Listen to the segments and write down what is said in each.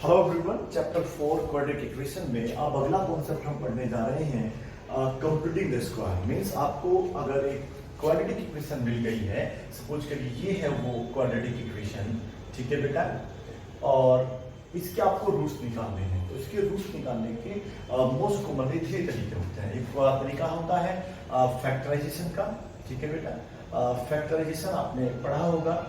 Hello everyone, chapter 4 quadratic equation में अब अगला कॉन्सेप्ट हम पढ़ने जा रहे हैं कंप्यूटिंग द स्क्वायर। मींस आपको अगर एक क्वाड्रेटिक इक्वेशन मिल गई है, सपोज करिए ये है वो क्वाड्रेटिक इक्वेशन, ठीक है बेटा, और इसके आपको रूट्स निकालने हैं। तो इसके रूट्स निकालने के मोस्ट कॉमनली 3 तरीके होते हैं। एक तरीका होता है फैक्टराइजेशन का, ठीक है बेटा। फैक्टराइजेशन आपने पढ़ा होगा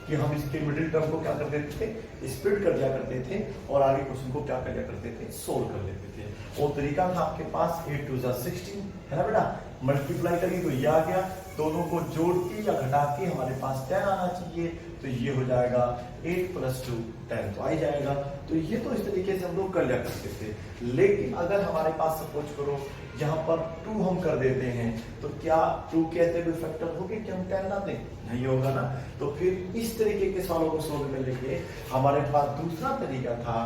कि हम इसके मिडिल टर्म को क्या कर देते थे, स्प्लिट कर दिया करते थे और आगे क्वेश्चन को क्या कर दिया करते थे, सोल्व कर देते थे। वो तरीका था आपके पास 8 2 16 है ना बेटा। मल्टीप्लाई करिए तो ये आ गया, दोनों को जोड़ के या घटा के हमारे पास 10 आना चाहिए, तो ये हो जाएगा 8 + 2 10 तो आ ही जाएगा। तो ये तो इस तरीके से हम लोग कर लिया करते थे। लेकिन अगर हमारे पास सपोज करो यहाँ पर 2 हम कर देते हैं, तो क्या 2 के ऐसे कोई फैक्टर होंगे कि हम 10 ना दें? नहीं होगा ना। तो फिर इस तरीके के सवालों को सोल्व करने के लिए हमारे पास दूसरा तरीका था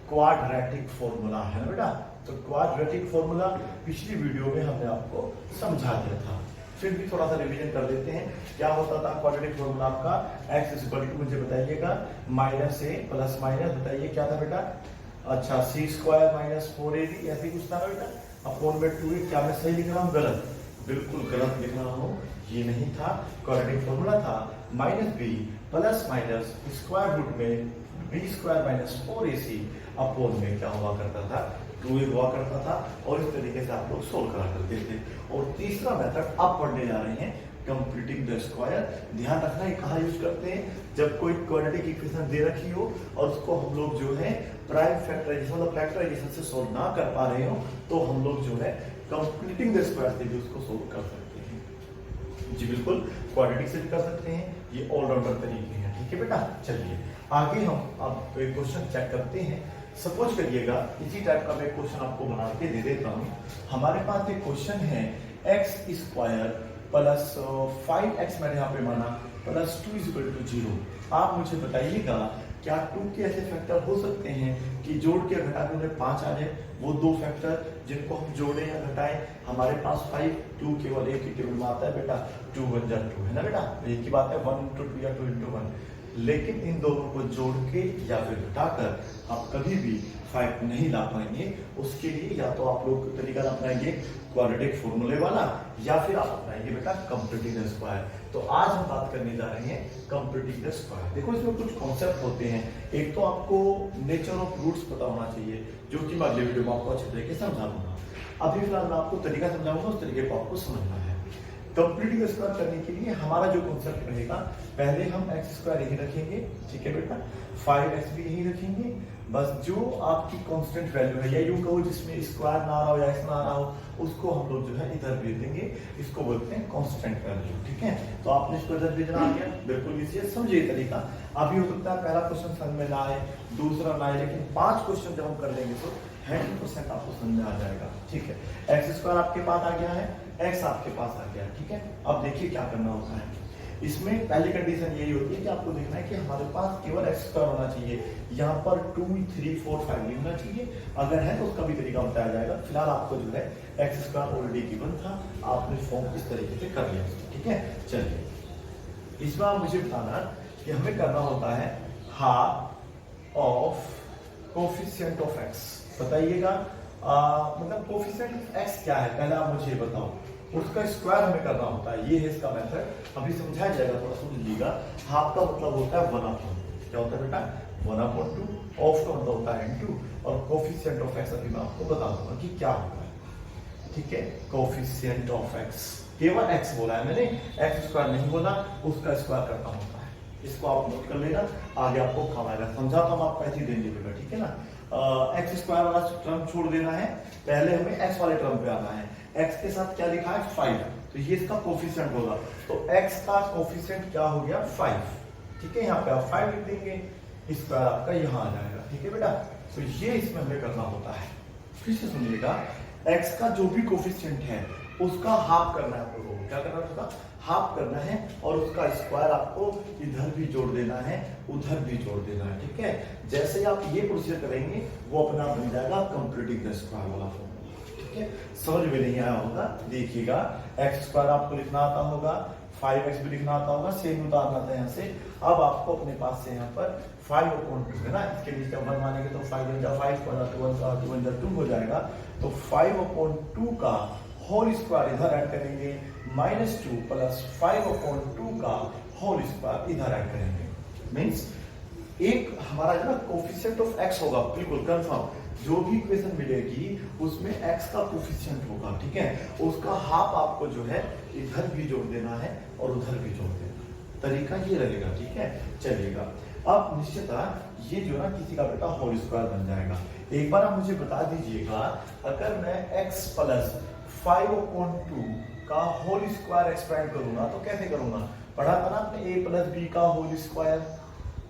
क्वाड्रेटिक फॉर्मूला, है ना बेटा। तो क्वाड्रेटिक फॉर्मूला पिछली वीडियो में हमने आपको समझा दिया था, फिर भी थोड़ा सा रिवीजन कर देते हैं। क्या होता था क्वाड्रेटिक फॉर्मूला आपका? x = मुझे बताइएगा -a प्लस माइनस, बताइए क्या था बेटा? अच्छा, c² - 4ab ऐसे कुछ था ना बेटा, अपॉन में 2a। क्या मैं सही लिख रहा हूँ? गलत, बिल्कुल गलत लिख रहा हूँ। ये नहीं था, क्वाड्रेटिक फॉर्मूला था -b plus minus square root में b² - 4ac अपॉन में क्या हुआ करता था, 2a हुआ करता था। और इस तरीके से आप लोग सोल्व करा करते थे। और तीसरा मेथड अब पढ़ने जा रहे हैं कंप्यूटिंग द स्क्वायर। ध्यान रखना है कहाँ यूज करते हैं, जब कोई क्वाड्रेटिक इक्वेशन दे रखी हो और उसको हम लोग जो है प्राइम फैक्टराइजेशन मतलब फैक्टराइजेशन से सोल्व ना कर पा रहे हो, तो हम लोग जो है कंप्यूटिंग द स्क्वायर से भी उसको सोल्व कर सकते हैं। जी बिल्कुल, क्वाड्रेटिक से भी कर सकते हैं, ये ऑलराउंडर तरीके हैं, ठीक है बेटा। चलिए आगे हम अब एक क्वेश्चन चेक करते हैं। सपोज करिएगा इसी टाइप का मैं क्वेश्चन आपको बना के दे देता हूँ। हमारे पास एक क्वेश्चन है x² प्लस 5x मैंने यहाँ पे माना प्लस 2 = 0। आप मुझे बताइएगा क्या 2 के ऐसे फैक्टर हो सकते हैं कि जोड़ के घटा के उन्हें 5 आ जाए? वो 2 फैक्टर जिनको हम जोड़े या घटाएं, हमारे पास 5 2 केवल एक ही टेबल में आता है बेटा, 2 × 2 है ना बेटा। एक ही बात है, 1 × 2 या 2 × 1। लेकिन इन दोनों को जोड़ के या फिर घटाकर आप कभी भी 5 नहीं ला पाएंगे। उसके लिए या तो आप लोग तरीका अपनाएंगे क्वाड्रेटिक फॉर्मूले वाला, या फिर आप अपनाएंगे बेटा कंप्यूटिंग द स्क्वायर। तो आज हम बात करने जा रहे हैं कंप्यूटिंग द स्क्वायर। देखो इसमें कुछ कॉन्सेप्ट होते हैं। एक तो आपको नेचर ऑफ रूट्स पता होना चाहिए, जो कि मैं अगले वीडियो में आपको अच्छे तरीके से समझा दूंगा। अभी फिलहाल मैं आपको तरीका समझाऊंगा, उस तरीके को आपको समझना है। कंप्लीट स्क्वायर करने के लिए हमारा जो कॉन्सेप्ट रहेगा, पहले हम x² यही रखेंगे, ठीक है बेटा, 5x भी यही रखेंगे। बस जो आपकी कांस्टेंट वैल्यू है, या यूं कहो जिसमें स्क्वायर ना आ रहा हो या x ना आ रहा हो, उसको हम लोग जो है इधर भेज देंगे। इसको बोलते हैं कांस्टेंट वैल्यू, ठीक है। तो आपने इसको इधर भेजना आ गया, बिल्कुल इजी, समझिए तरीका। अभी हो सकता है पहला क्वेश्चन समझ में ना आए, दूसरा ना आए, लेकिन 5 क्वेश्चन जब हम कर लेंगे तो 100% आपको समझ में आ जाएगा, ठीक है। x² आपके पास आ गया है, x आपके पास आ गया, ठीक है। अब देखिए क्या करना होता है। इसमें पहली कंडीशन यही होती है कि आपको देखना है कि हमारे पास केवल x² होना चाहिए, यहाँ पर 2 3 4 5 नहीं होना चाहिए। अगर है तो उसका भी तरीका बताया जाएगा। फिलहाल आपको जो है x² ऑलरेडी गिवन था, आपने फॉर्म इस तरीके से कर लिया, ठीक है। चलिए इसमें आप मुझे बताना कि हमें करना होता है half of coefficient of x। बताइएगा मतलब कोफिशिएंट x क्या है, पहले आप मुझे बताओ। उसका स्क्वायर हमें करना होता है, ये है इसका मेथड। अभी समझाया जाएगा, थोड़ा समझ लीजिएगा। हाफ का मतलब होता है 1/2, क्या होता है बेटा, 1/2। ऑफ का मतलब होता है इनटू, और कोफिशिएंट ऑफ x अभी मैं आपको बता दूंगा कि क्या होता है, ठीक है। कोफिशिएंट ऑफ x, केवल x बोला है मैंने, x² नहीं बोला, उसका स्क्वायर करना होता है। इसको आप नोट कर लेना, आगे आपको काम आएगा। समझा तो हम आपको ऐसे ही देंगे बेटा, ठीक है ना। x² वाला टर्म छोड़ देना है, पहले हमें x वाले टर्म पे आना है। x के साथ क्या लिखा है, 5, तो ये इसका कोफिशिएंट होगा। तो x का कोफिशिएंट क्या हो गया, 5, ठीक है। यहाँ पे आप 5 लिख देंगे, स्क्वायर आपका यहाँ आ जाएगा, ठीक है बेटा। तो ये इसमें हमें करना होता है। फिर से सुनिएगा, x का जो भी कोफिशिएंट है उसका हाफ करना है आप लोगों को। क्या करना है, उसका हाफ करना है, और उसका स्क्वायर आपको इधर भी जोड़ देना है, उधर भी जोड़ देना है, ठीक है। जैसे ही आप ये प्रोसीजर करेंगे, वो अपना बन जाएगा कंप्यूटिंग द स्क्वायर वाला फॉर्मूला, ठीक है। समझ में नहीं आया होगा, देखिएगा x² आपको लिखना आता होगा, 5x भी लिखना आता होगा, सेम उतारना था यहाँ से। अब आपको अपने पास से यहाँ पर 5/2 है ना, इसके नीचे 1 मानेंगे तो 5 × 5 2 × 2 हो जाएगा। तो 5/2 का होल स्क्वायर इधर ऐड करेंगे, -2 प्लस 5/2 का होल स्क्वायर इधर ऐड करेंगे। मीन्स एक हमारा जो ना कोफिशिएंट ऑफ x होगा, बिल्कुल कंफर्म, जो भी इक्वेशन मिलेगी उसमें x का कोफिशिएंट होगा, ठीक है, उसका हाफ आपको जो है इधर भी जोड़ देना है और उधर भी जोड़ देना है। तरीका ये रहेगा, ठीक है, चलिएगा। अब निश्चितः ये जो ना किसी का बेटा होल स्क्वायर बन जाएगा। एक बार आप मुझे बता दीजिएगा, अगर मैं x प्लस 5/2 का होल स्क्वायर एक्सपेंड करूंगा तो कैसे करूंगा? पढ़ा था ना आपने a प्लस बी का होल स्क्वायर,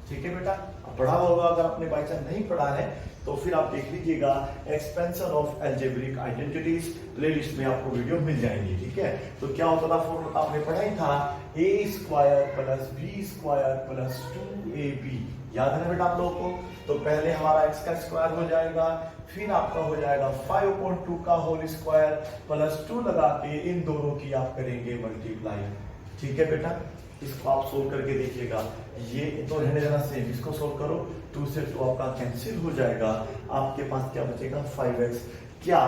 ठीक है बेटा, पढ़ा होगा। अगर आपने बाई चांस नहीं पढ़ा है तो फिर आप देख लीजिएगा expansion of algebraic identities playlist में आपको वीडियो मिल जाएंगी, ठीक है। तो क्या होता था, फॉर्मूला आपने पढ़ा ही था, a² plus b² plus 2ab, याद है ना बेटा आप लोगों को? तो पहले हमारा x का स्क्वायर हो जाएगा, फिर आपका हो जाएगा 5/2 का होल स्क्वायर प्लस 2 लगा के इन दोनों की आप करेंगे मल्टीप्लाई, ठीक है बेटा। इसको आप सोल्व करके देखिएगा, ये तो रहने देना सेम, इसको सोल्व करो, 2 से 2 आपका कैंसिल हो जाएगा, आपके पास क्या बचेगा 5x। क्या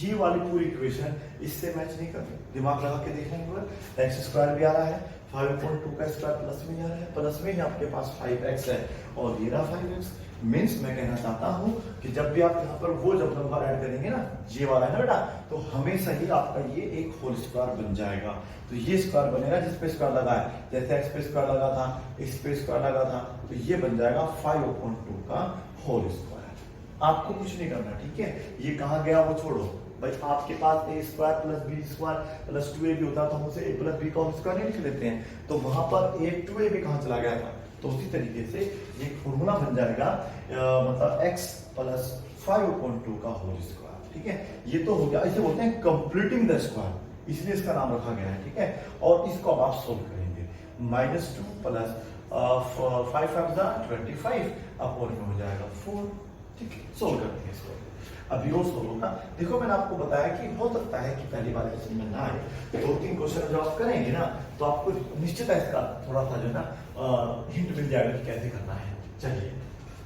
ये वाली पूरी इक्वेशन इससे मैच नहीं करती? दिमाग लगा के देखने के x² भी आ रहा है, 5/2 का स्क्वायर प्लस में आ रहा है, प्लस में ही आपके पास 5x है और ये रहा 5x। मीन्स मैं कहना चाहता हूं कि जब भी आप यहाँ पर वो जब नंबर ऐड करेंगे ना, ये वाला है ना बेटा, तो हमेशा ही आपका ये एक होल स्क्वायर बन जाएगा। तो ये स्क्वायर बनेगा जिस पे स्क्वायर लगा है, जैसे x पे स्क्वायर लगा था, इस पे स्क्वायर लगा था, तो ये बन जाएगा 5/2 का होल स्क्वायर। आपको कुछ नहीं करना, ठीक है। ये कहाँ गया वो छोड़ो भाई, आपके पास a² plus b² plus 2ab होता तो हम उसे a प्लस b का होल स्क्वायर नहीं लिख लेते हैं, तो वहां पर a2ab कहाँ चला गया था? तो उसी तरीके से एक फॉर्मूला बन जाएगा, मतलब x प्लस 5/2 का होल स्क्वायर, ठीक है। ये तो हो गया, इसे बोलते हैं कंप्लीटिंग द स्क्वायर, इसलिए इसका नाम रखा गया है, ठीक है। और इसको अब आप सोल्व करेंगे, -2 प्लस 5 × 25 अपॉन में हो जाएगा 4, ठीक है। सोल्व करते हैं इसको, अभी और सोल्व होगा। देखो मैंने आपको बताया कि हो सकता है कि पहली बार ऐसे में ना आए, 2-3 क्वेश्चन जब आप करेंगे ना तो आपको निश्चित है इसका थोड़ा सा जो ना हिंट मिल जाएगा कि कैसे करना है। चलिए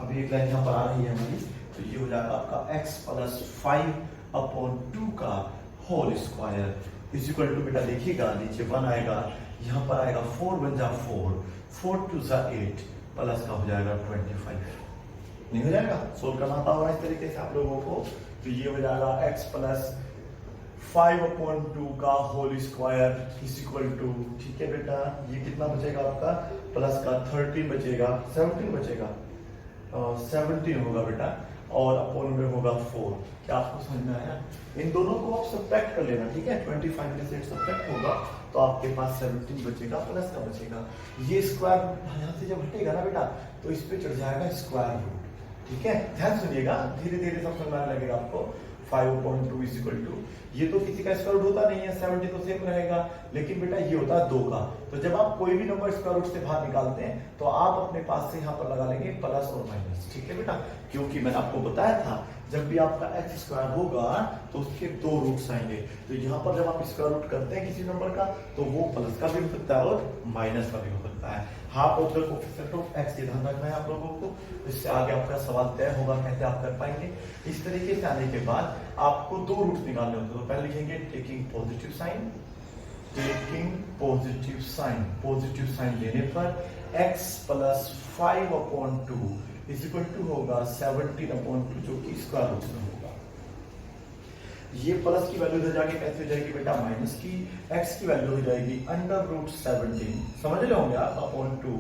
अभी एक लाइन यहाँ पर आ रही है हमारी, तो ये हो जाएगा आपका x प्लस 5/2 का whole square is equal to, बेटा देखिएगा नीचे 1 आएगा, यहाँ पर आएगा 4 बन जा 4 2 8 प्लस का हो जाएगा 25, नहीं हो जाएगा? सोल्व करना आता होगा इस तरीके से आप लोगों को। तो ये हो जाएगा x प्लस 5/2 का whole square is equal to, ठीक है बेटा, ये कितना बचेगा आपका, प्लस का 13 बचेगा, 17 बचेगा, 17 होगा बेटा, और अपॉन में होगा 4। क्या आपको समझ में आया? इन दोनों को आप सब्ट्रैक्ट कर लेना, ठीक है, 25 में से सब्ट्रैक्ट होगा तो आपके पास 17 बचेगा, प्लस का बचेगा। ये स्क्वायर यहाँ से जब हटेगा ना बेटा तो इस पे चढ़ जाएगा स्क्वायर रूट, ठीक है। ध्यान सुनिएगा, धीरे धीरे सब समझ में लगेगा आपको। 5/2 इज इक्वल टू, ये तो किसी का स्क्वायर रूट होता नहीं है, 70 तो सेम रहेगा, लेकिन बेटा ये होता है 2 का। तो जब आप कोई भी नंबर स्क्वायर रूट से बाहर निकालते हैं तो आप अपने पास से यहाँ पर लगा लेंगे प्लस और माइनस, ठीक है बेटा, क्योंकि मैंने आपको बताया था जब भी आपका x² होगा तो उसके 2 रूट्स आएंगे। तो यहाँ पर जब आप स्क्वायर रूट करते हैं किसी नंबर का तो वो प्लस का भी हो सकता है और माइनस का भी हो सकता है। Half of the coefficient of x, ये ध्यान रखना है आप लोगों को। इससे आगे आपका सवाल तय होगा कैसे आप कर पाएंगे। इस तरीके से आने के बाद आपको 2 रूट्स निकालने होते हैं। तो पहले लिखेंगे taking positive sign, taking positive sign, positive sign लेने पर x plus 5/2 is equal to होगा 17/2 जो कि स्क्वायर रूट में होगा। ये प्लस की वैल्यू इधर जाके कैसे हो जाएगी बेटा, माइनस की, x की वैल्यू हो जाएगी √17, समझ रहे होंगे आप, अपॉन 2,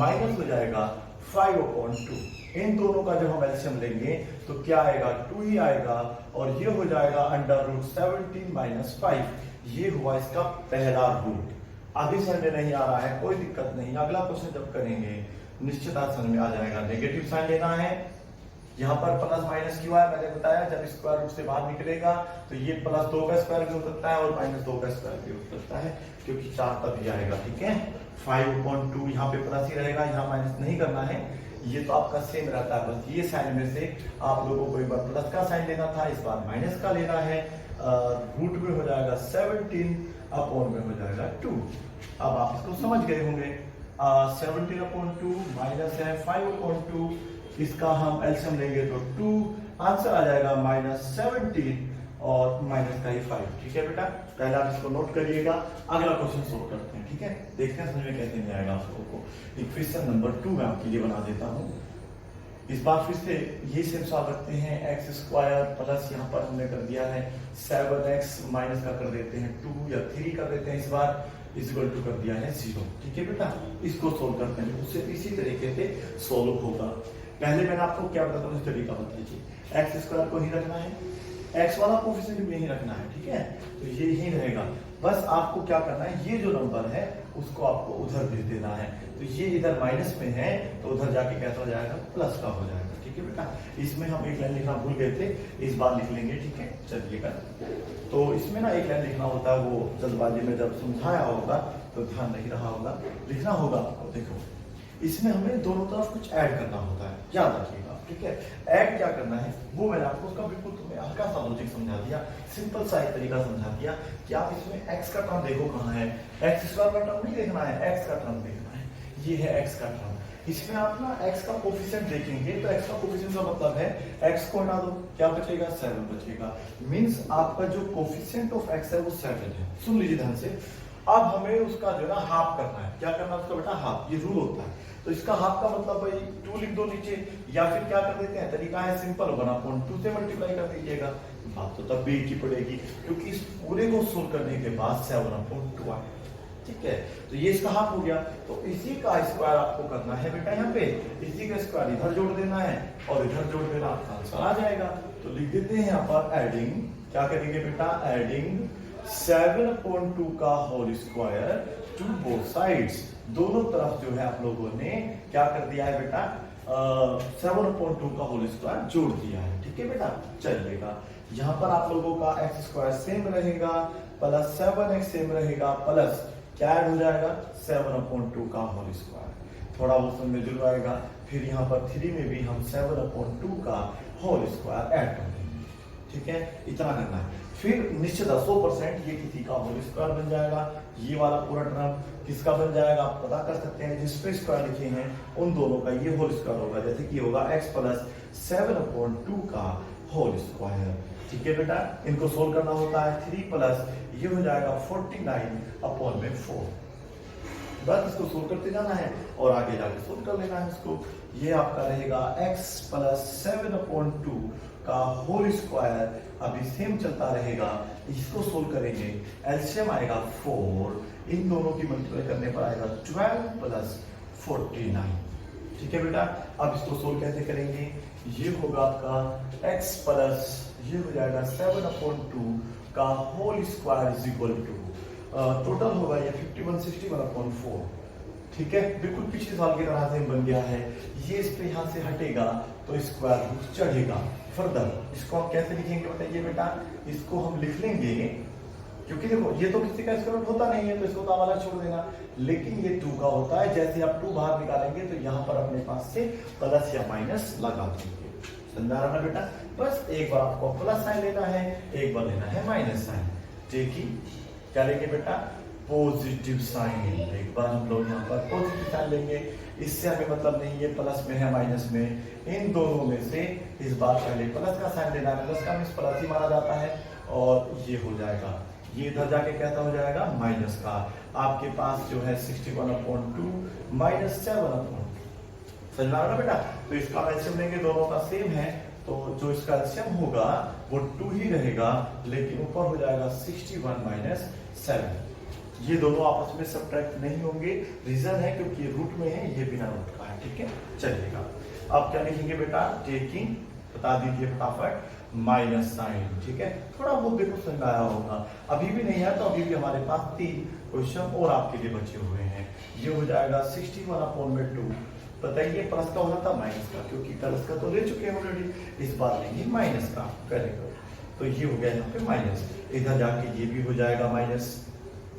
माइनस हो जाएगा 5/2। इन दोनों का जब हम एलसीएम लेंगे तो क्या आएगा, 2 ही आएगा, और ये हो जाएगा √17 - 5, ये हुआ इसका पहला रूट। अभी समझ में नहीं आ रहा है, कोई दिक्कत नहीं, अगला क्वेश्चन जब करेंगे निश्चित समझ में आ जाएगा। नेगेटिव साइन लेना है, यहाँ पर प्लस माइनस क्यों है मैंने बताया, जब स्क्वायर रूट से बाहर निकलेगा तो ये +2 का स्क्वायर भी हो सकता है और -2 का स्क्वायर भी हो सकता है, क्योंकि 4 तभी आएगा, ठीक है। 5/2 यहाँ पे प्लस ही रहेगा, यहाँ माइनस नहीं करना है, ये तो आपका सेम रहता है। बस ये साइन में से आप लोगों को एक बार प्लस का साइन लेना था, इस बार माइनस का लेना है। रूट में हो जाएगा 17 अपॉन में हो जाएगा 2। अब आप इसको समझ गए होंगे। 17/2 माइनस है 5/2, इसका हम एलसीएम लेंगे तो 2, आंसर आ जाएगा -17 और माइनस का ही 5। ठीक है बेटा, पहले आप इसको नोट करिएगा। अगला क्वेश्चन सोल्व करते हैं। ठीक है, देखते हैं समझ में कैसे नहीं आएगा आप लोगों को। इक्वेशन नंबर 2 मैं आपके लिए बना देता हूँ। इस बार फिर से ये सेम सवाल रखते हैं, एक्स स्क्वायर प्लस यहाँ पर हमने कर दिया है 7x माइनस का कर देते हैं 2 या 3 कर देते हैं, इस बार इक्वल टू कर दिया है 0। ठीक है बेटा, इसको सोल्व करते हैं, उससे इसी तरीके से सोल्व होगा। पहले मैंने आपको क्या बताता हूँ, इस तरीका बताइए। एक्स स्क्वायर को ही रखना है, एक्स वाला कोफिशिएंट भी नहीं रखना है। ठीक है, तो ये ही रहेगा। बस आपको क्या करना है, ये जो नंबर है उसको आपको उधर भेज देना है। तो ये इधर माइनस में है तो उधर जाके कैसा हो जाएगा, प्लस का हो जाएगा। ठीक है बेटा, इसमें हम एक लाइन लिखना भूल गए थे, इस बार लिख लेंगे। ठीक है, चलिएगा। तो इसमें ना एक लाइन लिखना होता है, वो जल्दबाजी में जब समझाया होगा तो ध्यान नहीं रहा होगा, लिखना होगा आपको। देखो, इसमें हमें दोनों तरफ कुछ ऐड करना होता है, याद रखिएगा। ठीक है, ऐड क्या करना है वो मैंने आपको उसका बिल्कुल तुम्हें हल्का सा लॉजिक समझा दिया, सिंपल सा एक तरीका समझा दिया कि आप इसमें एक्स का टर्म देखो कहाँ है, एक्स स्क्वायर का टर्म नहीं देखना है, एक्स का टर्म देखना है। ये है एक्स का टर्म। इसमें आप ना एक्स का कोफिशिएंट देखेंगे तो एक्स का कोफिशिएंट का मतलब है एक्स को हटा दो, क्या बचेगा, 7 बचेगा। मींस आपका जो कोफिशिएंट ऑफ एक्स है वो 7 है। सुन लीजिए ध्यान से। अब हमें उसका जो है ना हाफ करना है। क्या करना है उसका बेटा, हाफ। ये रूल होता है। तो इसका हाफ का मतलब भाई 2 लिख दो नीचे, या फिर क्या कर देते हैं, तरीका है सिंपल, 1/2 से मल्टीप्लाई कर दीजिएगा। बात तो तब भी एक ही पड़ेगी, क्योंकि इस पूरे को सोल्व करने के बाद 7/2 आए। ठीक है, तो ये इसका हाफ हो गया। तो इसी का स्क्वायर आपको करना है बेटा, यहाँ पे इसी का स्क्वायर इधर जोड़ देना है और इधर जोड़ देना, आपका आंसर आ जाएगा। तो लिख देते हैं यहाँ पर एडिंग, क्या करेंगे बेटा, एडिंग 7/2 का whole square to both sides. दोनों तरफ जो है आप लोगों ने क्या कर दिया है बेटा, 7/2 का होल स्क्वायर जोड़ दिया है। ठीक है बेटा, चलिएगा। यहाँ पर आप लोगों का एक्स स्क्वायर सेम रहेगा, प्लस 7x सेम रहेगा, प्लस क्या ऐड हो जाएगा, 7/2 का होल स्क्वायर। थोड़ा बहुत समझ में जुड़वाएगा। फिर यहाँ पर 3 में भी हम 7/2 का होल स्क्वायर ऐड कर देंगे। ठीक है, इतना करना है। फिर निश्चित 100% ये किसी का होल स्क्वायर बन जाएगा। ये वाला पूरा टर्म किसका बन जाएगा आप पता कर सकते हैं, जिस पे स्क्वायर लिखे हैं उन दोनों का ये होल स्क्वायर होगा। जैसे कि होगा x प्लस 7/2 का होल स्क्वायर। ठीक है बेटा, इनको सोल्व करना होता है। 3 प्लस ये हो जाएगा 49/4। बस इसको सोल्व करते जाना है और आगे जाके सोल्व कर लेना है इसको। ये आपका रहेगा x प्लस 7/2 का होल स्क्वायर। अभी सेम चलता रहेगा, इसको सोल्व करेंगे, एलसीएम आएगा 4, इन दोनों की मल्टीप्लाई करने पर आएगा 12 प्लस 49। ठीक है बेटा, अब इसको सोल्व कैसे करेंगे, ये होगा आपका x प्लस ये हो जाएगा 7/2 का whole square is equal to total होगा ये 51/61/4। ठीक है, बिल्कुल पिछले साल की तरह से बन गया है। ये इस पे यहाँ से हटेगा तो स्क्वायर रूट चढ़ेगा। फर्दर इसको हम कैसे लिखेंगे बताइए बेटा, इसको हम लिख लेंगे, क्योंकि देखो ये तो किसी का स्क्वायर रूट होता नहीं है तो इसको तो अलग छोड़ देना, लेकिन ये 2 का होता है। जैसे आप 2 बाहर निकालेंगे तो यहाँ पर अपने पास से प्लस या माइनस लगा देंगे। समझा रहा ना बेटा, बस एक बार आपको प्लस साइन लेना है, एक बार लेना है माइनस साइन। ठीक है, क्या लेंगे बेटा, पॉजिटिव साइन। एक बार हम लोग यहाँ पर पॉजिटिव साइन लेंगे, इससे हमें मतलब नहीं है प्लस में है माइनस में, इन दोनों में से इस बार पहले प्लस का साइन लेना है। प्लस का मीन्स प्लस ही माना जाता है और ये हो जाएगा, ये इधर जाके कैसा हो जाएगा, माइनस का। आपके पास जो है 61/2 माइनस 7/2। समझ में आ रहा ना बेटा, तो इसका एलसीएम लेंगे, दोनों का सेम है तो जो इसका एलसीएम होगा वो 2 ही रहेगा, लेकिन ऊपर हो जाएगा 61 माइनस 7। ये दोनों आपस में सब्ट्रैक्ट नहीं होंगे, रीजन है क्योंकि ये रूट में है, ये बिना रूट का है। ठीक है, चलिएगा। अब क्या लिखेंगे बेटा, टेकिंग, बता दीजिए फटाफट, माइनस साइन। ठीक है, थोड़ा बहुत देखो समझ आया होगा, अभी भी नहीं है तो अभी भी हमारे पास 3 क्वेश्चन और आपके लिए बचे हुए हैं। ये हो जाएगा 61/2। बताइए प्लस का होना था माइनस का, क्योंकि प्लस का तो ले चुके हैं ऑलरेडी, इस बार लेंगे माइनस का। करेक्ट, तो ये हो गया यहाँ पे माइनस, इधर जाके ये भी हो जाएगा माइनस।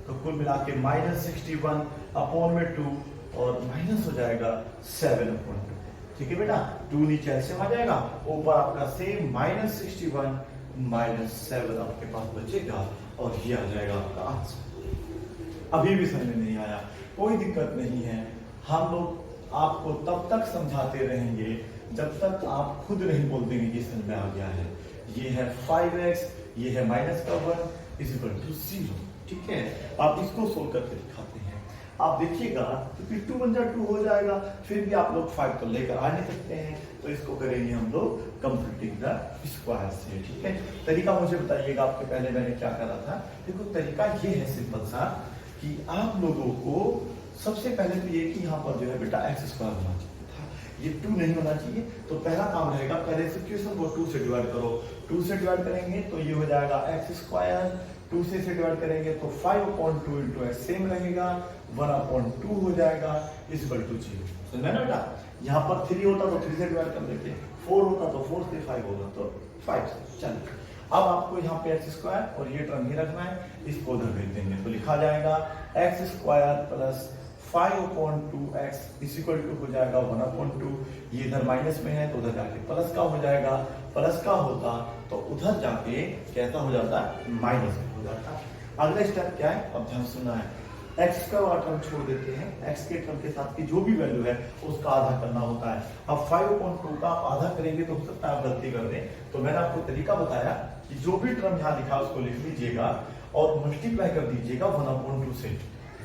तो कुल मिला के -61/2 और माइनस हो जाएगा 7/2। ठीक है बेटा, 2 नीचे ऐसे आ जाएगा, ऊपर आपका सेम -61 - 7 आपके पास बचेगा और ये आ जाएगा आपका आंसर। अभी भी समझ में नहीं आया, कोई दिक्कत नहीं है। हम लोग आपको तब तक समझाते रहेंगे जब तक आप खुद नहीं बोल देंगे कि समझ में आ गया है। ये है 5x, ये है माइनस का 1 इज इक्वल टू 0। ठीक है, आप इसको सोल्व करके दिखाते हैं। आप देखिएगा तो फिर 2 × 2 हो जाएगा, फिर भी आप लोग 5 तो लेकर आ नहीं सकते हैं, तो इसको करेंगे हम लोग कंप्लीटिंग द स्क्वायर से। ठीक है, तरीका मुझे बताइएगा। आपके पहले मैंने क्या करा था, देखो तरीका ये है सिंपल सा कि आप लोगों को सबसे पहले तो ये कि यहाँ पर जो है बेटा x² होना चाहिए था, ये 2 नहीं होना चाहिए। तो पहला काम रहेगा, पहले से क्वेश्चन को 2 से डिवाइड करो। 2 से डिवाइड करेंगे तो ये हो जाएगा x², 2 से डिवाइड करेंगे तो 5/2 इंटू x सेम रहेगा, 1/2 हो जाएगा इज इक्वल टू 0। समझा ना बेटा? यहाँ पर 3 होता तो 3 से डिवाइड कर देते, 4 होता तो 4 से, 5 होगा तो 5 से। चलिए अब आपको यहाँ पे x² और ये टर्म ही रखना है, इसको उधर भेज देंगे तो लिखा जाएगा x² plus 5/2x is equal to हो जाएगा 1/2। ये इधर माइनस में है तो उधर जाके प्लस का हो जाएगा, प्लस का होता तो उधर जाके कैसा हो जाता, माइनस में हो जाता। अगला स्टेप क्या है, अब ध्यान सुनना है। x का वाला टर्म छोड़ देते हैं, x के टर्म के साथ की जो भी वैल्यू है उसका आधा करना होता है। अब 5/2 का आधा करेंगे तो हो सकता है आप गलती कर दें, तो मैंने आपको तरीका बताया कि जो भी टर्म यहाँ लिखा उसको लिख लीजिएगा और मल्टीप्लाई कर दीजिएगा 1/2 से।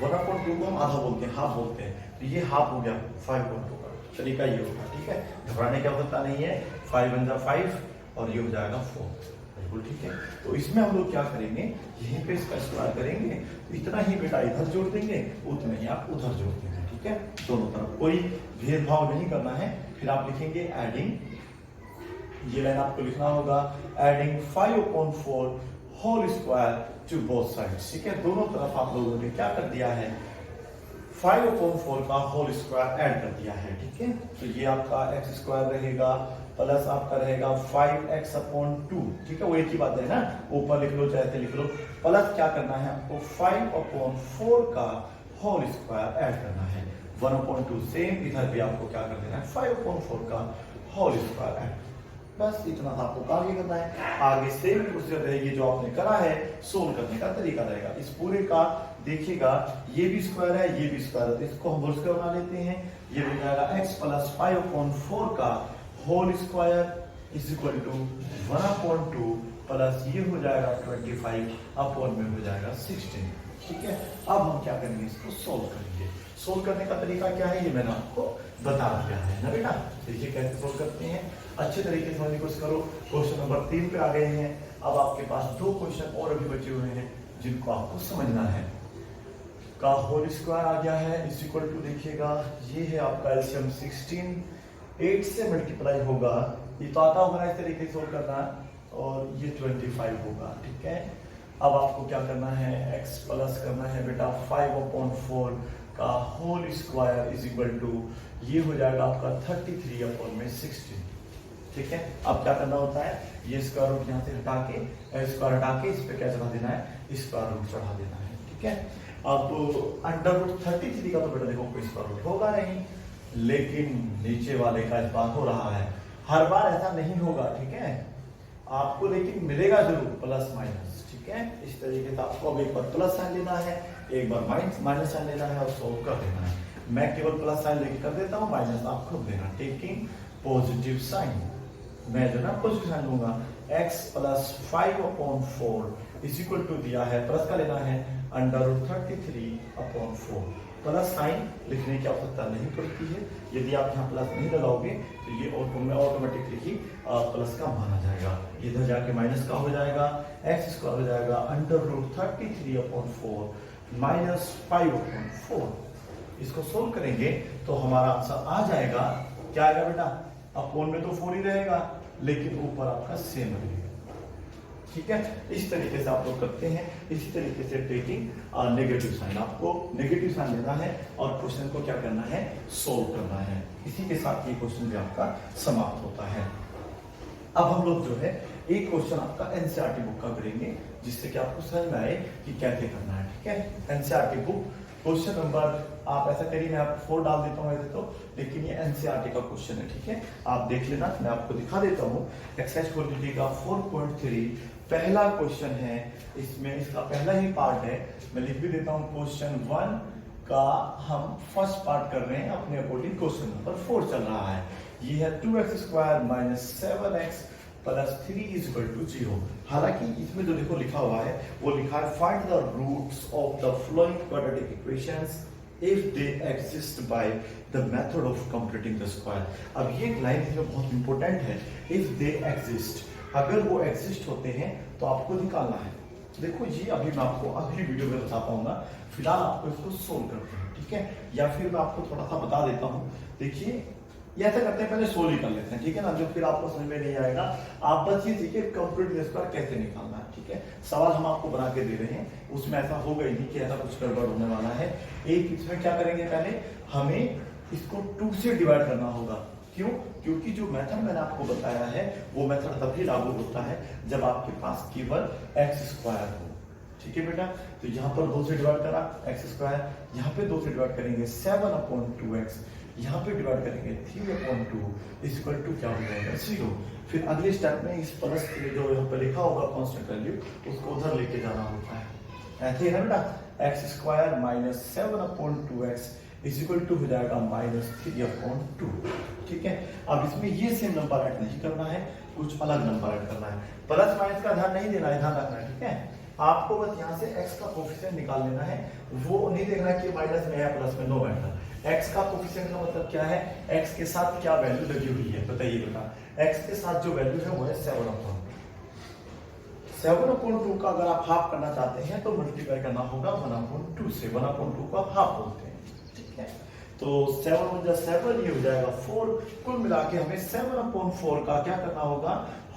1/2 को हम आधा बोलते हैं, हाफ बोलते हैं, तो ये हाफ हो गया 5/2 का। तरीका ये होगा। ठीक है, घबराने की आवश्यकता नहीं है। 5 × 5 और ये हो जाएगा 4, बिल्कुल ठीक है। तो इसमें हम लोग क्या करेंगे, यहीं पे इसका स्क्वायर करेंगे, तो इतना ही बेटा इधर जोड़ देंगे, उतना ही आप उधर जोड़ देंगे। ठीक है, दोनों तरफ कोई भेदभाव नहीं करना है। फिर आप लिखेंगे एडिंग, ये लाइन आपको लिखना होगा, adding 5/4 whole square to both sides. ठीक है, दोनों तरफ आप लोगों ने क्या कर दिया है, 5/4 का होल स्क्वायर ऐड कर दिया है। ठीक है, तो ये आपका x² रहेगा प्लस आपका रहेगा 5x/2। ठीक है, वो एक ही बात है ना, ऊपर लिख लो चाहे लिख लो। प्लस क्या करना है आपको, 5/4 का होल स्क्वायर ऐड करना है, 1/2 सेम इधर भी आपको क्या कर देना है, 5/4 का होल स्क्वायर ऐड। बस इतना सा आपको आगे करना है। आगे सेम प्रोसीजर रहेगी जो आपने करा है, सोल्व करने का तरीका रहेगा। इस पूरे का देखिएगा, ये भी स्क्वायर है, ये भी स्क्वायर है, तो इसको हम होल स्क्वायर बना लेते हैं। ये हो जाएगा x प्लस 5/4 का whole square is equal to 1/2 plus ये हो जाएगा 25 अपॉन में हो जाएगा 16। ठीक है, अब हम क्या करेंगे, इसको सोल्व करेंगे। सोल्व करने का तरीका क्या है ये मैंने आपको बता दिया है ना बेटा। देखिए कैसे सोल्व करते हैं, अच्छे तरीके से समझने की कोशिश करो। क्वेश्चन नंबर 3 पे आ गए हैं। अब आपके पास 2 क्वेश्चन और अभी बचे हुए हैं जिनको आपको समझना है। का होल स्क्वायर आ गया है इज इक्वल टू, देखिएगा ये है आपका एलसीएम 16, 8 से मल्टीप्लाई होगा, ये तो आता होगा इस तरीके से सोल्व करना, और ये 25 होगा। ठीक है, अब आपको क्या करना है, x प्लस करना है बेटा 5/4 का whole square is equal to, ये हो जाएगा आपका 33/16। ठीक है, अब क्या करना होता है, ये स्क्वायर रूट यहाँ से हटा के, स्क्वायर हटा के इस पे क्या चढ़ा देना है, स्क्वायर रूट चढ़ा देना है। ठीक है, अब √33 का तो बेटा देखो कोई स्क्वायर रूट होगा नहीं, लेकिन नीचे वाले का इस बार हो रहा है। हर बार ऐसा नहीं होगा, ठीक है, आपको लेकिन मिलेगा जरूर प्लस माइनस। ठीक है, इस तरीके से आपको अब एक बार प्लस साइन लेना है, एक बार माइनस साइन लेना है और सोल्व कर देना है। मैं केवल प्लस साइन लेके कर देता हूँ, माइनस आप खुद देना। टेकिंग पॉजिटिव साइन, मैं जो ना पॉजिटिव साइन लूंगा, x plus 5/4 is equal to दिया है, प्लस का लेना है √33/4। प्लस साइन लिखने की आवश्यकता नहीं पड़ती है, यदि आप यहाँ प्लस नहीं लगाओगे तो ये ऑटोमेटिकली ही प्लस का माना जाएगा। इधर जाके माइनस का हो जाएगा, x² हो जाएगा √33/4 माइनस 5/4। इसको सोल्व करेंगे तो हमारा आंसर आ जाएगा, क्या आएगा बेटा, अपोन में तो 4 ही रहेगा लेकिन ऊपर आपका सेम रहेगा। ठीक है, इस तरीके से आप लोग करते हैं। इसी तरीके से टेकिंग नेगेटिव साइन, आपको नेगेटिव साइन लेना है और क्वेश्चन को क्या करना है, सोल्व करना है। इसी के साथ ये क्वेश्चन भी आपका समाप्त होता है। अब हम लोग जो है एक क्वेश्चन आपका एनसीईआरटी बुक का करेंगे, जिससे कि आपको समझ में आए कि कैसे करना है। ठीक है, एनसीईआरटी बुक क्वेश्चन नंबर, आप ऐसा करिए मैं आपको 4 डाल देता हूँ ऐसे तो, लेकिन ये एनसीईआरटी का क्वेश्चन है। ठीक है, आप देख लेना, मैं आपको दिखा देता हूँ। एक्सरसाइज खोल लीजिएगा 4.3 पहला क्वेश्चन है, इसमें इसका पहला ही पार्ट है, मैं लिख भी देता हूं। क्वेश्चन 1 का हम फर्स्ट पार्ट कर रहे हैं अपने अकॉर्डिंग। क्वेश्चन नंबर 4 चल रहा है। ये है 2x² minus 7x plus 3 is equal to 0। हालांकि इसमें जो देखो लिखा हुआ है वो लिखा है find the roots of the following quadratic equations if they exist by the method of computing the square. अब ये एक लाइन इसमें बहुत इंपॉर्टेंट है, इफ दे एग्जिस्ट, अगर वो एग्जिस्ट होते हैं तो आपको निकालना है। देखो ये अभी मैं आपको अगली वीडियो में बता पाऊंगा, फिलहाल आपको इसको सोल्व करते हैं, ठीक है। या फिर मैं आपको थोड़ा सा बता देता हूँ। देखिए ये ऐसा करते हैं, पहले सोल्व ही कर लेते हैं, ठीक है ना, जो फिर आपको समझ में नहीं आएगा। आप बस ये सीखिए कंप्यूटिंग स्क्वायर कैसे निकालना है, ठीक है। सवाल हम आपको बना के दे रहे हैं, उसमें ऐसा होगा ही नहीं कि ऐसा कुछ गड़बड़ होने वाला है। एक इसमें क्या करेंगे, पहले हमें इसको 2 से डिवाइड करना होगा। क्यों? क्योंकि जो मेथड मैंने आपको बताया है वो मेथड तभी लागू होता है जब आपके पास केवल x² हो, ठीक है बेटा। तो यहाँ पर 2 से डिवाइड करा x², यहाँ पे 2 से डिवाइड करेंगे 7/2x, यहाँ पे डिवाइड करेंगे 3/2 इज इक्वल टू क्या हो जाएगा 0। फिर अगले स्टेप में इस प्लस जो यहाँ पे लिखा होगा कांस्टेंट वैल्यू उसको उधर लेके जाना होता है। ऐसे है बेटा, x² minus 7/2x is equal to हो जाएगा -3/2, ठीक है। अब इसमें ये सेम नंबर ऐड नहीं करना है, कुछ अलग नंबर ऐड करना है। प्लस माइनस का ध्यान नहीं देना है, ध्यान रखना है, ठीक है। आपको बस यहाँ से x का कोफिशिएंट निकाल लेना है, वो नहीं देखना कि माइनस में है प्लस में, नो मैटर। x का कोफिशिएंट का मतलब क्या है, x के साथ क्या वैल्यू लगी हुई है बताइए बेटा। x के साथ जो वैल्यू है वो है 7/2। 7/2 का अगर आप हाफ करना चाहते हैं तो मल्टीप्लाई करना होगा 1/2 से। 1/2 को आप हाफ बोलते हैं, ठीक है। तो 7 ये हो जाएगा 4। कुल मिला के हमें 7/4 का क्या करना होगा,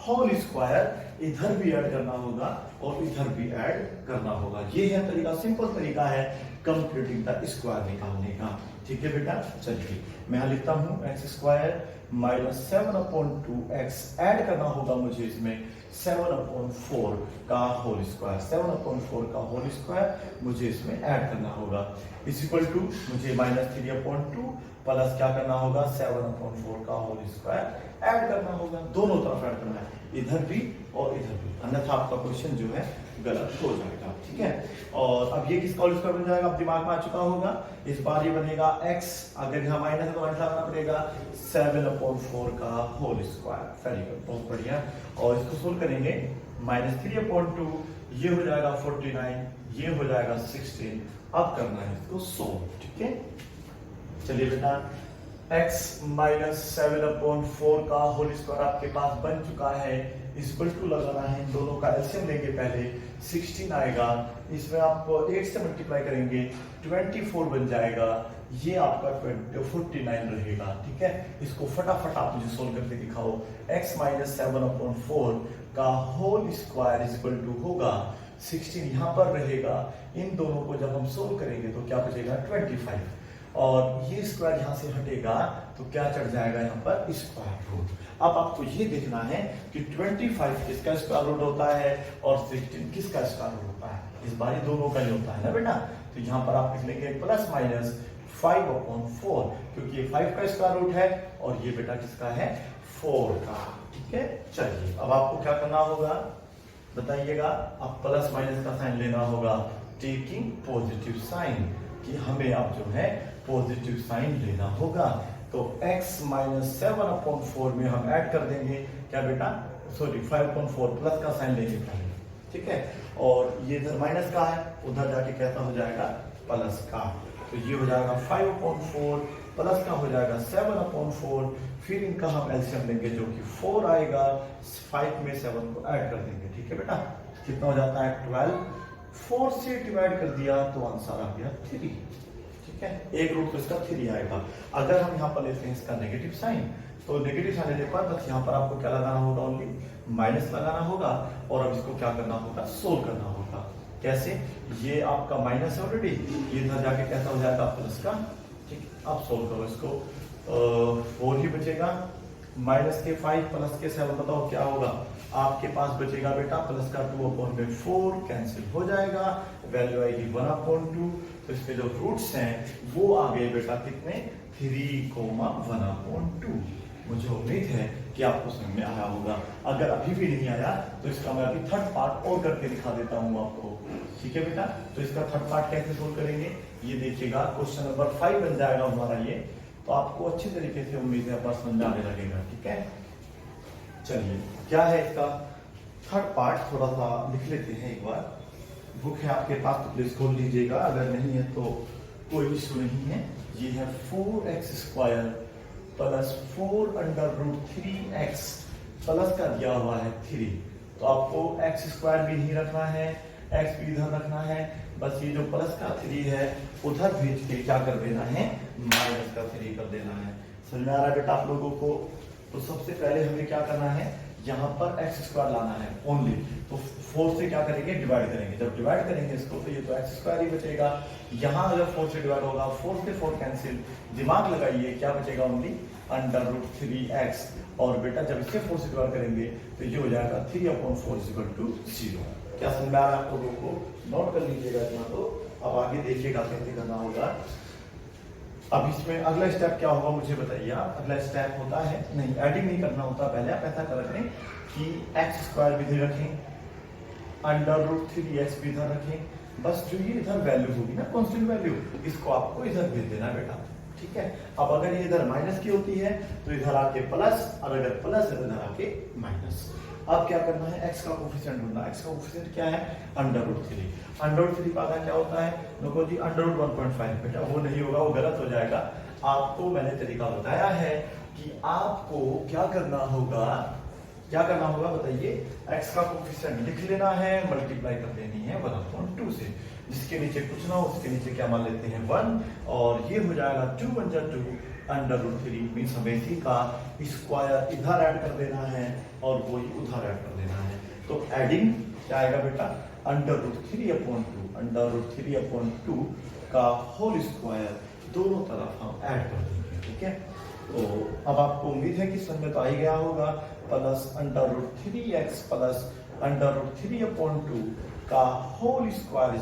होल स्क्वायर इधर भी ऐड करना होगा और इधर भी ऐड करना होगा। ये है तरीका, सिंपल तरीका है कंप्यूटिंग द स्क्वायर निकालने का, ठीक है बेटा। चलिए मैं यहां लिखता हूं x² माइनस 7/2x ऐड करना होगा मुझे इसमें 7/4 का होल स्क्वायर। 7/4 का होल स्क्वायर मुझे इसमें ऐड करना होगा इज इक्वल टू मुझे -3/2 प्लस क्या करना होगा 7/4 का होल स्क्वायर ऐड करना होगा। दोनों तरफ ऐड करना है, इधर भी और इधर भी, अन्यथा आपका क्वेश्चन जो है गलत हो जाएगा, ठीक है। और अब ये किसका होल स्क्वायर बन जाएगा, अब दिमाग में आ चुका होगा। इस बार ये बनेगा x, अगर यहाँ माइनस है तो माइनस लगाना पड़ेगा 7/4 का होल स्क्वायर। वेरी गुड, बहुत बढ़िया। और इसको सोल्व करेंगे -3/2, ये हो जाएगा 49, ये हो जाएगा 16। अब करना है इसको सोल्व, ठीक है। चलिए बेटा, x माइनस 7/4 का होल स्क्वायर आपके पास बन चुका है, इक्वल टू लगाना है, दोनों का एलसीएम लेंगे पहले, 16 आएगा, इसमें आप 8 से मल्टीप्लाई करेंगे 24 बन जाएगा, ये आपका 49 रहेगा, ठीक है। इसको फटाफट आप मुझे सोल्व करके दिखाओ। x माइनस 7/4 का होल स्क्वायर इक्वल टू होगा 16, यहाँ पर रहेगा। इन दोनों को जब हम सोल्व करेंगे तो क्या बचेगा 25, और ये स्क्वायर यहां से हटेगा तो क्या चढ़ जाएगा यहाँ पर स्क्वायर रूट। अब आपको ये देखना है कि 25 किसका स्क्वायर रूट होता है और 16 किसका स्क्वायर रूट होता है। इस बार ही दोनों का ही होता है ना बेटा। तो यहाँ पर आप लिख लेंगे प्लस माइनस 5/4, क्योंकि ये 5 का स्क्वायर रूट है और ये बेटा किसका है 4 का, ठीक है। चलिए अब आपको क्या करना होगा बताइएगा। अब प्लस माइनस का साइन लेना होगा, टेकिंग पॉजिटिव साइन, कि हमें अब जो है पॉजिटिव साइन लेना होगा। तो x माइनस 7/4 में हम ऐड कर देंगे क्या बेटा, सॉरी 5/4 प्लस का साइन लेंगे पहले, ठीक है। और ये इधर माइनस का है, उधर जाके कैसा हो जाएगा प्लस का। तो ये हो जाएगा 5/4 प्लस का हो जाएगा 7/4, फिर इनका हम एलसीएम लेंगे जो कि 4 आएगा, 5 में 7 को ऐड कर देंगे, ठीक है बेटा। कितना हो जाता है 12, 4 से डिवाइड कर दिया तो आंसर आ गया 3, ठीक है। एक रूट तो इसका 3 आएगा। अगर हम यहाँ पर लेते हैं इसका नेगेटिव साइन, तो नेगेटिव साइन लेने पर बस यहाँ पर आपको क्या लगाना होगा, ओनली माइनस लगाना होगा। और अब इसको क्या करना होगा, सोल्व करना होगा। कैसे, ये आपका माइनस है ऑलरेडी, ये इधर जाके कैसा हो जाएगा प्लस का, ठीक। अब सोल्व करो इसको, 4 ही बचेगा, माइनस के 5 प्लस के 7 बताओ क्या होगा। आपके पास बचेगा बेटा प्लस का 2/4 कैंसिल हो जाएगा, वैल्यू आएगी 1/2। तो इसके जो रूट्स हैं वो आ गए बेटा कितने 3, 1/2। मुझे उम्मीद है कि आपको समझ में आया होगा। अगर अभी भी नहीं आया तो इसका मैं अभी थर्ड पार्ट और करके दिखा देता हूँ आपको। ठीक है बेटा, तो इसका थर्ड पार्ट कैसे सोल्व करेंगे ये देखिएगा। क्वेश्चन नंबर 5 बन जाएगा हमारा ये, तो आपको अच्छी तरीके से उम्मीद है बस समझ आने लगेगा। ठीक है, चलिए क्या है इसका थर्ड पार्ट, थोड़ा सा लिख लेते हैं एक बार। बुक है आपके पास तो प्लीज खोल लीजिएगा, अगर नहीं है तो कोई इशू नहीं है। ये है 4x² plus 4 under root 3x plus का दिया हुआ है 3। तो आपको x² भी नहीं रखना है, x भी इधर रखना है, बस ये जो प्लस का 3 है उधर भेज के क्या कर देना है, माइनस का 3 कर देना है। समझ में आ रहा है बेटा आप लोगों को? तो सबसे पहले हमें क्या करना है, यहाँ पर x² लाना है ओनली। तो 4 से क्या करेंगे, डिवाइड करेंगे। जब डिवाइड करेंगे इसको तो ये तो x² ही बचेगा। यहाँ अगर 4 से डिवाइड होगा, 4 से 4 कैंसिल, दिमाग लगाइए क्या बचेगा, ओनली अंडर रूट 3x। और बेटा जब इससे 4 से डिवाइड करेंगे तो ये हो जाएगा 3/4 = 0। क्या समझ में आ रहा है आप लोगों को? नोट कर लीजिएगा इतना। तो अब आगे देखिएगा कैसे करना होगा। अब इसमें अगला स्टेप क्या होगा मुझे बताइए आप। अगला स्टेप होता है, नहीं एडिंग नहीं करना होता, पहले आप ऐसा कर रखें कि x² भी इधर रखें, अंडर रूट 3x भी इधर रखें। बस जो ये इधर वैल्यू होगी ना, कांस्टेंट वैल्यू, इसको आपको इधर भेज देना बेटा। ठीक है, अब अगर ये इधर माइनस की होती है तो इधर आके प्लस, और अगर प्लस है तो इधर आके माइनस। अब क्या करना है, x का कोफिशिएंट ढूंढना। x का कोफिशिएंट क्या है, अंडर रूट 3। अंडर रूट 3 का आधा क्या होता है, देखो जी अंडर रूट 1.5। बेटा वो नहीं होगा, वो गलत हो जाएगा। आपको मैंने तरीका बताया है कि आपको क्या करना होगा, क्या करना होगा बताइए। x का कोफिशिएंट लिख लेना है, मल्टीप्लाई कर देनी है 1/2 से। जिसके नीचे कुछ ना हो उसके नीचे क्या मान लेते हैं 1, और ये हो जाएगा 2 × 2 अंडर रूट 3 मीन्स हमें इसी का स्क्वायर इधर ऐड कर देना है और वो ही उधर ऐड कर देना है। तो एडिंग क्या आएगा बेटा, अंडर रूट 3/2 अंडर रूट 3/2 का होल स्क्वायर दोनों तरफ हम ऐड कर देंगे। ठीक है, तो अब आपको उम्मीद है कि समझ में तो आ ही गया होगा। Plus under root 3x plus under root 3/2 का whole square =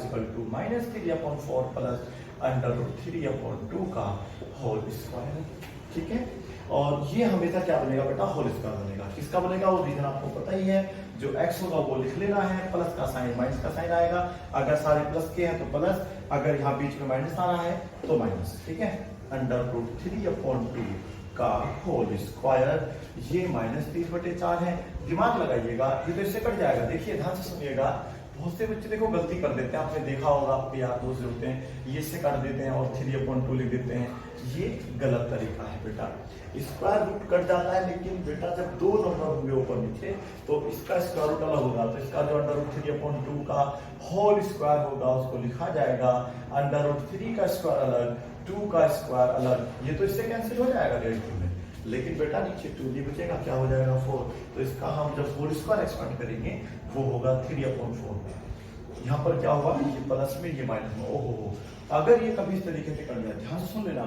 -3/4 plus under root 3/2 का होल स्क्वायर। ठीक है, और ये हमेशा क्या बनेगा बेटा, होल स्क्वायर बनेगा। किसका बनेगा, वो रीजन आपको पता ही है। जो x होगा वो लिख लेना है, प्लस का साइन माइनस का साइन आएगा। अगर सारे प्लस के हैं तो प्लस, अगर यहाँ बीच में माइनस आना है तो माइनस। ठीक है, अंडर रूट 3/2 का होल स्क्वायर, ये -3/4 है। दिमाग लगाइएगा, ये तो इससे कट जाएगा। देखिए ध्यान से सुनिएगा, बहुत से बच्चे देखो गलती कर देते हैं, आपने देखा होगा, आपके यार दोस्त जो होते हैं ये से काट देते हैं और 3/2 लिख देते हैं। ये गलत तरीका है बेटा। स्क्वायर रूट कट जाता है, लेकिन बेटा जब दो नंबर होंगे ऊपर नीचे तो इसका स्क्वायर रूट अलग होगा। तो इसका जो अंडर रूट 3/2 का होल स्क्वायर होगा उसको लिखा जाएगा अंडर रूट 3 का स्क्वायर अलग, 2 का स्क्वायर अलग। ये तो इससे कैंसिल हो जाएगा डेढ़ में, लेकिन बेटा नीचे 2 ही बचेगा, क्या हो जाएगा 4। तो इसका हम जब होल स्क्वायर एक्सपेंड करेंगे वो होगा 3/4। यहाँ पर क्या होगा, ये प्लस में ये माइनस में। ओहो, अगर ये कभी इस तरीके से कट जाए, ध्यान से सुन लेना,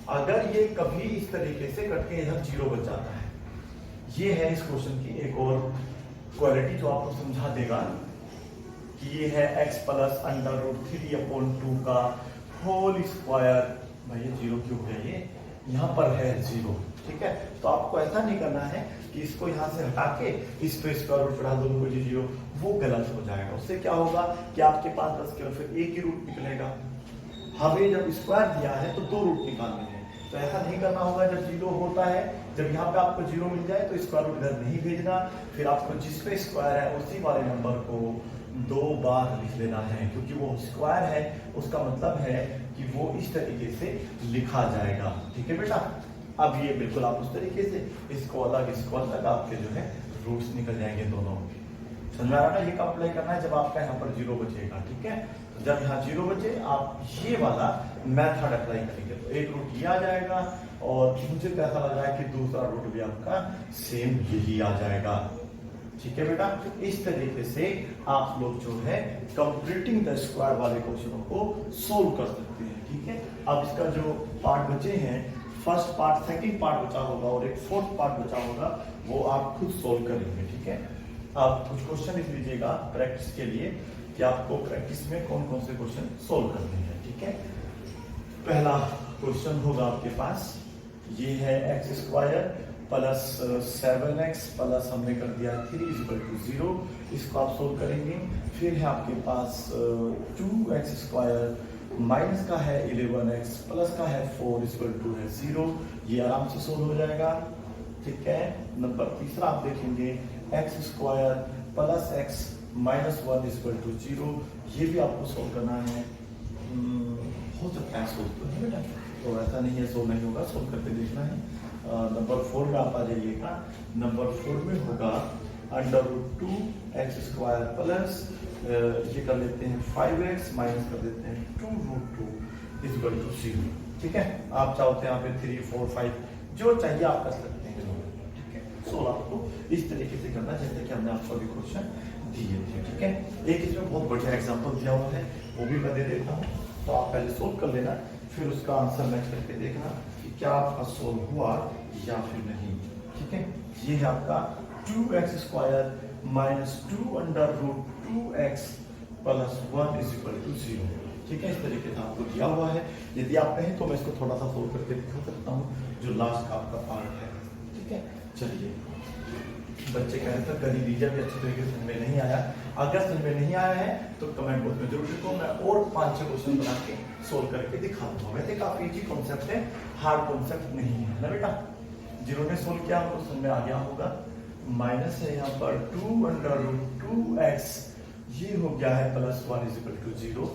अगर ये कभी इस तरीके से कट के इधर 0 बच जाता है, ये है इस क्वेश्चन की एक और क्वालिटी जो आपको समझा देगा कि ये है x प्लस अंडर रूट 3/2 का होल स्क्वायर। भाई ये 0 क्यों है, ये यहाँ पर है 0। ठीक है, तो आपको ऐसा नहीं करना है कि इसको यहाँ से हटा के इस पे स्क्वायर रूट बढ़ा दो, 0, वो गलत हो जाएगा। उससे क्या होगा कि आपके पास बस केवल फिर एक ही रूट निकलेगा। हमें जब स्क्वायर दिया है तो 2 रूट निकालने हैं, तो ऐसा नहीं करना होगा। जब 0 होता है, जब यहाँ पे आपको 0 मिल जाए तो स्क्वायर रूट इधर नहीं भेजना, फिर आपको जिस पे स्क्वायर है उसी वाले नंबर को 2 बार लिख लेना है, क्योंकि वो स्क्वायर है, उसका मतलब है कि वो इस तरीके से लिखा जाएगा। ठीक है बेटा, अब ये बिल्कुल आप उस तरीके से इसको अलग इसको अलग, आपके जो है रूट्स निकल जाएंगे दोनों। समझ में आ रहा है? ये कब अप्लाई करना है, जब आपका यहाँ पर 0 बचेगा। ठीक है, तो जब यहाँ 0 बचे आप ये वाला मेथड अप्लाई करेंगे तो एक रूट ये आ जाएगा, और मुझे तो ऐसा लग रहा है कि दूसरा रूट भी आपका सेम यही आ जाएगा। ठीक है बेटा, इस तरीके से आप लोग जो है कंप्लीटिंग द स्क्वायर वाले क्वेश्चनों को सोल्व कर सकते हैं। ठीक है, अब इसका जो पार्ट बचे हैं, फर्स्ट पार्ट, सेकंड पार्ट बचा होगा और एक फोर्थ पार्ट बचा होगा, वो आप खुद सोल्व करेंगे। ठीक है, आप कुछ क्वेश्चन लिख लीजिएगा प्रैक्टिस के लिए कि आपको प्रैक्टिस में कौन कौन से क्वेश्चन सोल्व करने हैं। ठीक है, पहला क्वेश्चन होगा आपके पास, ये है x² प्लस 7x प्लस हमने कर दिया 3 इक्वल टू 0। इसको आप सोल्व करेंगे। फिर है आपके पास 2x स्क्वायर माइनस का है 11x प्लस का है 4 इक्वल टू है 0। ये आराम से सोल्व हो जाएगा। ठीक है, नंबर तीसरा आप देखेंगे x square plus x minus 1 equal to 0। ये भी आपको सोल्व करना है। हो सकता है सोल्व तो है बेटा, तो ऐसा नहीं है सोल्व नहीं होगा, सोल्व करके देखना है। नंबर 4 में आप आ जाइएगा। नंबर 4 में होगा √2 x स्क्वायर प्लस ये कर लेते हैं 5x माइनस कर देते हैं 2√2 इक्वल टू 0। ठीक है, आप चाहते हैं यहाँ पे 3, 4, 5 जो चाहिए आप कर सकते हैं। ठीक है, सोल्व आपको इस तरीके से करना जैसे कि हमने आपको अभी क्वेश्चन दिए थे। ठीक है, एक इसमें बहुत बढ़िया एग्जाम्पल दिया हुआ है, वो भी मैं दे देता हूँ, तो आप पहले सोल्व कर लेना, फिर उसका आंसर मैच करके देखना कि क्या आपका सोल्व हुआ या फिर नहीं। ठीक है, ये है आपका 2x square minus 2√2x plus 1 is equal to 0। ठीक है, इस तरीके से आपको दिया हुआ है। यदि आप कहें तो मैं इसको थोड़ा सा सोल्व करके दिखा सकता हूँ, जो लास्ट का आपका पार्ट है। ठीक है, चलिए, बच्चे कह रहे थे कर ही दीजिए, भी अच्छे तरीके से समझ में नहीं आया। अगर समझ में नहीं आया है तो कमेंट बॉक्स में जरूर लिखो, मैं और 5-6 क्वेश्चन बना के सोल्व करके दिखा दूंगा। वैसे काफी इजी कॉन्सेप्ट है, हार्ड कॉन्सेप्ट नहीं है ना बेटा। जिन्होंने सोल्व किया उनको समझ में आ गया होगा। माइनस है यहाँ पर 2√2x, ये हो गया है प्लस 1 इज इक्वल टू 0।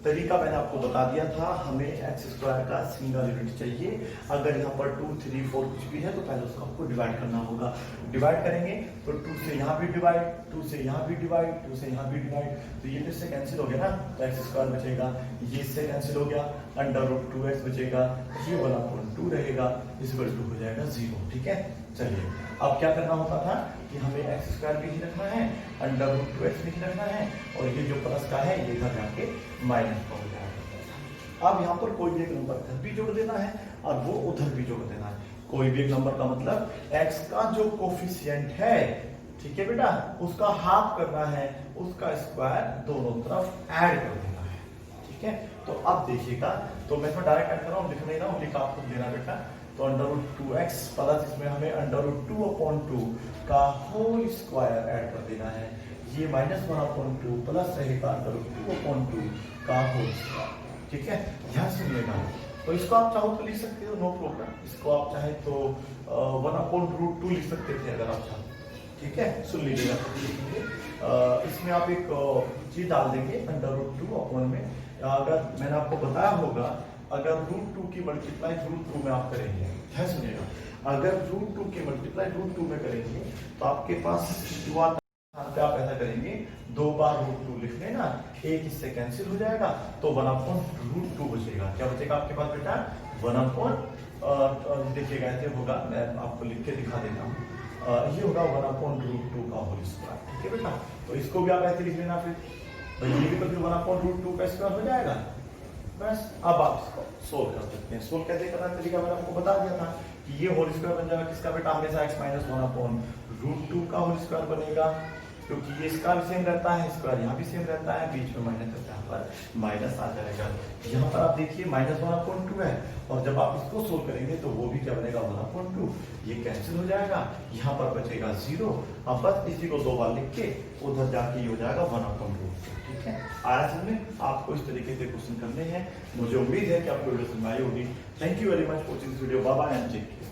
तरीका मैंने आपको बता दिया था, हमें x स्क्वायर का सिंगल यूनिट चाहिए। अगर यहाँ पर 2, 3, 4 कुछ भी है तो पहले उसको आपको डिवाइड करना होगा। डिवाइड करेंगे तो 2 से यहाँ भी डिवाइड, 2 से यहाँ भी डिवाइड, 2 से यहाँ भी डिवाइड, तो ये इससे कैंसिल हो गया ना, तो x स्क्वायर बचेगा। ये इससे कैंसिल हो गया, √2x बचेगा, ये 1/2 रहेगा, इक्वल टू हो जाएगा 0। ठीक है, चलिए अब क्या करना होता था कि हमें x स्क्वायर भी रखना है, √2x भी रखना है, और ये जो प्लस का है ये इधर जाके माइनस का हो जाएगा। अब यहाँ पर कोई भी एक नंबर इधर भी जोड़ देना है और वो उधर भी जोड़ देना है। कोई भी एक नंबर का मतलब x का जो कोफिशिएंट है, ठीक है बेटा, उसका हाफ करना है, उसका स्क्वायर दोनों तरफ ऐड कर देना है। ठीक है, तो अब देखिएगा, तो मैं इसमें डायरेक्ट ऐड कर रहा हूँ, लिख नहीं रहा हूँ, लिखा आपको देना बेटा। तो √2x प्लस इसमें हमें √2/2 का होल स्क्वायर ऐड कर देना है। ये -1/2 प्लस रहेगा √2/2 का होल स्क्वायर। ठीक है, ध्यान सुनिएगा। तो इसको आप चाहो तो लिख सकते हो, नो प्रॉब्लम। इसको आप चाहे तो 1/√2 लिख सकते थे अगर आप चाहो। ठीक है, सुन लीजिएगा। इसमें आप एक चीज डाल देंगे √2 में। अगर मैंने आपको बताया होगा, अगर √2 की मल्टीप्लाई √2 में आप करेंगे, ध्यान सुनिएगा, अगर √2 की मल्टीप्लाई √2 में करेंगे तो आपके पास शुरुआत पे आप ऐसा करेंगे, 2 बार √2 लिख लेना, एक इससे कैंसिल हो जाएगा, तो 1/√2 बचेगा। क्या बचेगा आपके पास बेटा? 1 देखिएगा ऐसे होगा, मैं आपको लिख के दिखा देता हूँ। ये होगा 1/√2 का होल स्क्वायर। ठीक है बेटा, तो इसको भी आप ऐसे लिख लेना, फिर ये भी तो फिर 1/√2 का स्क्वायर हो जाएगा। बस अब आप इसको सोल्व कर सकते हैं। सोल्व कैसे करना है तरीका मैंने आपको बता दिया था कि ये होल स्क्वायर बन जाएगा किसका बेटा? हमेशा x - 1/√2 का होल स्क्वायर बनेगा, क्योंकि ये इसका भी सेम रहता है, स्क्वायर यहाँ भी सेम रहता है, बीच में माइनस रहता है, यहाँ पर माइनस आ जाएगा। यहाँ पर आप देखिए -1/2 है, और जब आप इसको सोल्व करेंगे तो वो भी क्या बनेगा? 1/2, ये कैंसिल हो जाएगा, यहाँ पर बचेगा 0। अब बस इसी को 2 बार लिख के उधर जाके ये हो जाएगा 1/2। ठीक है, आया समझ में? आपको इस तरीके से क्वेश्चन करने हैं। मुझे उम्मीद है कि आपको वीडियो समझ आई होगी। Thank you very much for this video. Bye bye and take care.